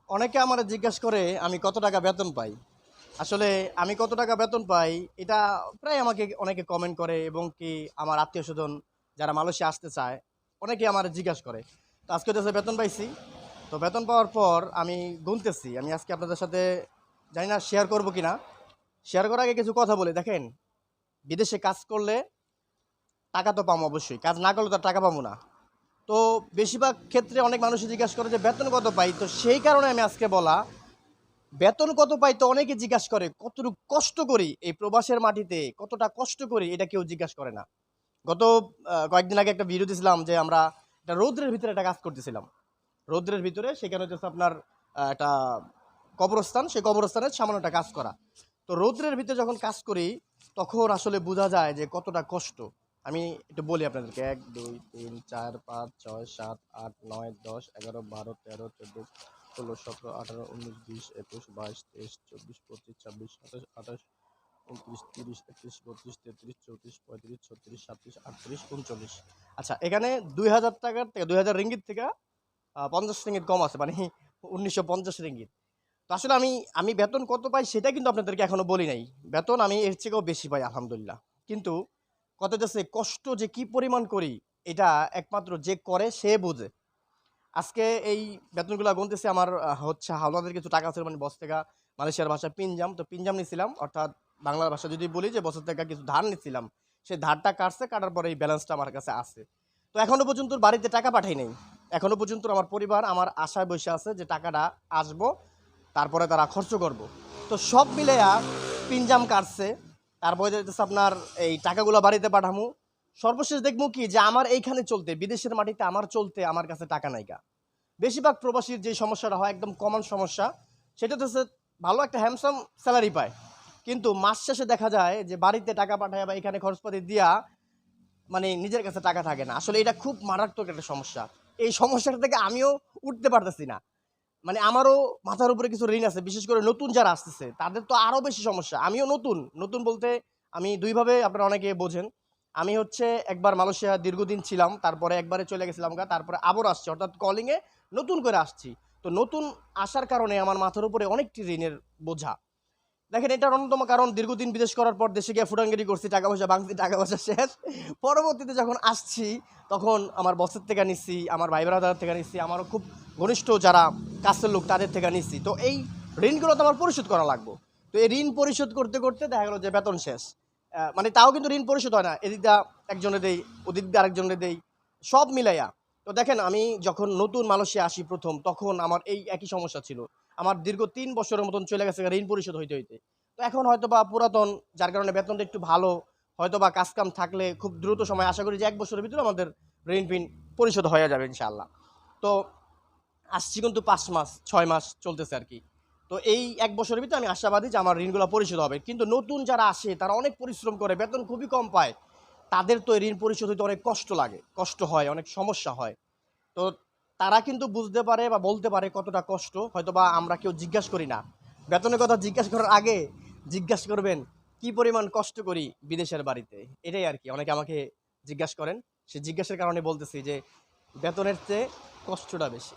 অনেকে আমার জিজ্ঞাসা করে আমি কত টাকা বেতন পাই। আসলে আমি কত টাকা বেতন পাই এটা প্রায় আমাকে অনেকে কমেন্ট করে এবং কি আমার আত্মীয়স্বজন যারা মালয়েশিয়া আসতে চায় অনেকে আমার জিজ্ঞাসা করে। তো আজকে হচ্ছে বেতন পাইছি। তো বেতন পাওয়ার পর আমি গুনতেছি। আমি আজকে আপনাদের সাথে জানি না শেয়ার করব কিনা। শেয়ার করার আগে কিছু কথা বলি। দেখেন, বিদেশে কাজ করলে টাকা তো পাবো অবশ্যই। কাজ না করলে তো আর টাকা পাবো না। তো বেশিরভাগ ক্ষেত্রে অনেক মানুষই জিজ্ঞাসা করে যে বেতন কত পাই? তো সেই কারণে আমি আজকে বলা বেতন কত পাই তো অনেকে জিজ্ঞাসা করে কতটুকু কষ্ট করি এই প্রবাসের মাটিতে কতটা কষ্ট করি এটা কেউ জিজ্ঞাসা করে না। গত কয়েকদিন আগে একটা ভিডিও দিয়েছিলাম যে আমরা একটা রৌদ্রের ভিতরে একটা কাজ করতেছিলাম। রৌদ্রের ভিতরে সেখানে হচ্ছে আপনার একটা কবরস্থান, সেই কবরস্থানের সামান্য একটা কাজ করা। তো রৌদ্রের ভিতরে যখন কাজ করি তখন আসলে বোঝা যায় যে কতটা কষ্ট। আমি একটু বলি আপনাদেরকে ১, ২, ৩, ৪, ৫, ৬, ৭, ৮, ৯, ১০, ১১, ১২, ১৩, ১৪, ১৬, ১৭, ১৮, ১৯, ২০, ২১, ২২, ২৩, ২৪, ২৫, ২৬, ২৭, ২৮, ২৯, ৩০, ৩১, ৩২, ৩৩, ৩৪, ৩৫, ৩৬, ৩৭, ৩৮, ৩৯। আচ্ছা, এখানে ২,০০০ টাকার থেকে ২,০০০ রিঙ্গিত থেকে ৫০ রিঙ্গিত কম আছে। মানে ১৯৫০ রিঙ্গিত। তো আসলে আমি আমি বেতন কত পাই সেটা কিন্তু আপনাদেরকে এখনো বলি নাই। বেতন আমি এর চেয়েও বেশি পাই আলহামদুলিল্লাহ। কিন্তু কথা হচ্ছে কষ্ট যে কি পরিমাণ করি এটা একমাত্র যে করে সে বোঝে। আজকে এই বেতনগুলা গুনতেছি আমার হচ্ছে হাওলাতের কিছু টাকা ছিল মানে বস থেকে মালয়েশিয়ার ভাষায় পিনজাম। তো পিনজাম নিছিলাম অর্থাৎ বাংলার ভাষায় যদি বলি যে বসের থেকে কিছু ধার নিচ্ছিলাম। সেই ধারটা কাটছে, কাটার পরে এই ব্যালেন্সটা আমার কাছে আছে। তো এখনো পর্যন্ত বাড়িতে টাকা পাঠাই নাই। এখনো পর্যন্ত আমার পরিবার আমার আশায় বসে আছে যে টাকাটা আসবো, তারপরে তারা খরচ করব। তো সব মিলাইয়া পিনজাম কাটছে। তারপরে হইতেছে আপনার এই টাকাগুলো বাড়িতে পাঠামু। সর্বশেষ দেখবো কি যে আমার এইখানে চলতে বিদেশের মাটিতে আমার চলতে আমার কাছে টাকা নাইকা। বেশিরভাগ প্রবাসীর যে সমস্যাটা হয় একদম কমন সমস্যা, সেটা হচ্ছে ভালো একটা হ্যান্ডসাম স্যালারি পায়। কিন্তু মাস শেষে দেখা যায় যে বাড়িতে টাকা পাঠায় বা এখানে খরচপাতি দিয়া মানে নিজের কাছে টাকা থাকে না। আসলে এটা খুব মারাত্মক একটা সমস্যা। এই সমস্যাটা থেকে আমিও উঠতে পারতেছি না। মানে আমারও মাথার উপরে কিছু ঋণ আছে। বিশেষ করে নতুন যারা আসতেছে তাদের তো আরো বেশি সমস্যা। আমিও নতুন। নতুন বলতে আমি ২ ভাবে আপনারা অনেকে বোঝেন। আমি হচ্ছে একবার মালয়েশিয়া দীর্ঘদিন ছিলাম। তারপরে একবারে চলে গেছিলাম গা। তারপরে আবারও আসছি। অর্থাৎ কলিং এ নতুন করে আসছি। তো নতুন আসার কারণে আমার মাথার উপরে অনেকটি ঋণের বোঝা। দেখেন এটার অন্যতম কারণ দীর্ঘদিন বিদেশ করার পর দেশে গিয়ে ফুটাঙ্গিরি করছি, টাকা পয়সা ভাঙছি, টাকা পয়সা শেষ। পরবর্তীতে যখন আসছি তখন আমার বসের থেকে নিচ্ছি, আমার ভাই ব্রাদার থেকে নিচ্ছি, আমারও খুব ঘনিষ্ঠ যারা কাছের লোক তাদের থেকে নিচ্ছি। তো এই ঋণগুলো তো আমার পরিশোধ করা লাগবে। তো এই ঋণ পরিশোধ করতে করতে দেখা গেলো যে বেতন শেষ। মানে তাও কিন্তু ঋণ পরিশোধ হয় না। এদিক দিয়ে একজনে দেই, ওদিক দিয়ে আরেকজনে দেই, সব মিলাইয়া। তো দেখেন আমি যখন নতুন মালয়েশিয়া আসি প্রথম তখন আমার এই একই সমস্যা ছিল। আমার দীর্ঘ ৩ বছরের মতন চলে গেছে ঋণ পরিশোধ হইতে, হইতে। তো এখন হয়তোবা পুরাতন যার কারণে বেতনটা একটু ভালো, হয়তোবা কাজ-কাম থাকলে খুব দ্রুত সময়ে আশা করি যে ১ বছরের ভিতরে আমাদের ঋণ-ফিন পরিশোধ হয়ে যাবে ইনশাআল্লাহ। তো আসছি কিন্তু ৫ মাস, ৬ মাস চলতেছে আরকি। তো এই ১ বছরের ভিতরে আমি আশাবাদী যে আমার ঋণগুলা পরিশোধ হবে। কিন্তু নতুন যারা আসে তারা অনেক পরিশ্রম করে, বেতন খুবই কম পায়। তাদের তো এই ঋণ পরিশোধ হইতে অনেক কষ্ট লাগে, কষ্ট হয়, অনেক সমস্যা হয়। তো তারা কিন্তু বুঝতে পারে বা বলতে পারে কতটা কষ্ট হয়তোবা আমরা কেউ জিজ্ঞাসা করি না। বেতনের কথা জিজ্ঞাসা করার আগে জিজ্ঞাসা করবেন কি পরিমাণ কষ্ট করি বিদেশের বাড়িতে। এটাই আরকি অনেকে আমাকে জিজ্ঞাসা করেন। সেই জিজ্ঞাসার কারণে বলতেছি যে বেতনের চেয়ে কষ্টটা বেশি।